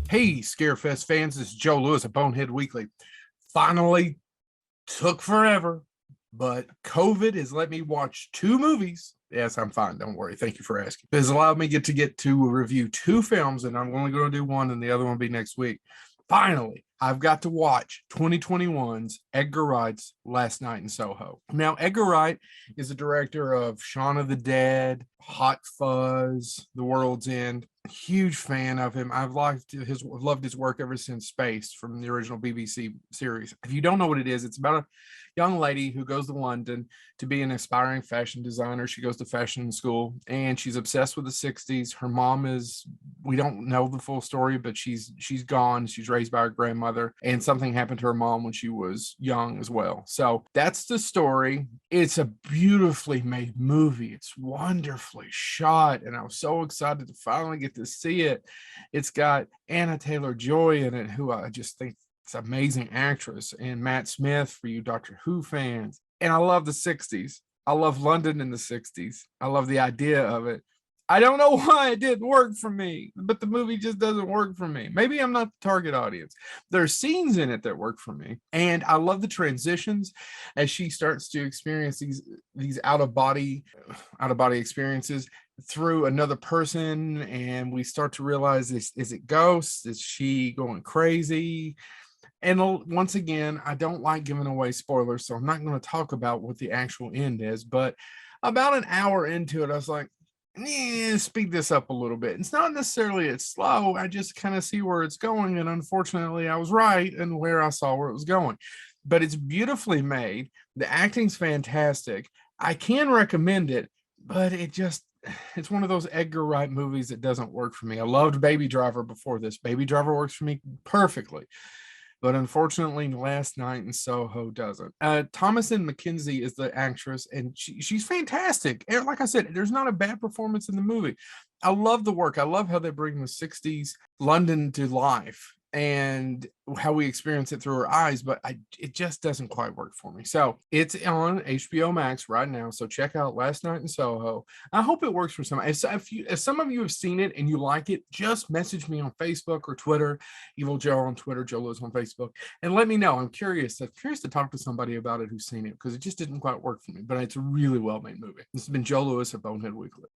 Hey, Scarefest fans, this is Joe Lewis at Bonehead Weekly. Finally, took forever, but COVID has let me watch two movies. Yes, I'm fine. Don't worry. Thank you for asking. It has allowed me to review two films, and I'm only going to do one, and the other one will be next week. Finally, I've got to watch 2021's Edgar Wright's Last Night in Soho. Now, Edgar Wright is the director of Shaun of the Dead, Hot Fuzz, The World's End. Huge fan of him. I've loved his work ever since Space from the original BBC series. If you don't know what it is, it's about a young lady who goes to London to be an aspiring fashion designer. She goes to fashion school and she's obsessed with the 60s. Her mom is, we don't know the full story, but she's gone. She's raised by her grandmother, and something happened to her mom when she was young as well. So that's the story. It's a beautifully made movie. It's wonderfully shot, and I was so excited to finally get to see it. It's got Anna Taylor-Joy in it, who I just think is an amazing actress, and Matt Smith for you Doctor Who fans. And I love the 60s. I love London in the 60s. I love the idea of it. I don't know why it didn't work for me, but the movie just doesn't work for me. Maybe I'm not the target audience. There's scenes in it that work for me, and I love the transitions as she starts to experience these out of body experiences through another person, and we start to realize, is it ghosts? Is she going crazy? And once again, I don't like giving away spoilers, so I'm not going to talk about what the actual end is. But about an hour into it, I was like, speed this up a little bit. It's not necessarily it's slow. I just kind of see where it's going. And unfortunately, I was right in where I saw where it was going. But it's beautifully made. The acting's fantastic. I can recommend it, but it's one of those Edgar Wright movies that doesn't work for me. I loved Baby Driver before this. Baby Driver works for me perfectly. But unfortunately, Last Night in Soho doesn't. Thomasin McKenzie is the actress, and she's fantastic. And like I said, there's not a bad performance in the movie. I love the work. I love how they bring the 60s London to life and how we experience it through her eyes, but it just doesn't quite work for me. So it's on HBO Max right now. So check out Last Night in Soho. I hope it works for some. If some of you have seen it and you like it, just message me on Facebook or Twitter, Evil Joe on Twitter, Joe Lewis on Facebook, and let me know. I'm curious to talk to somebody about it who's seen it, because it just didn't quite work for me, but it's a really well-made movie. This has been Joe Lewis at Bonehead Weekly.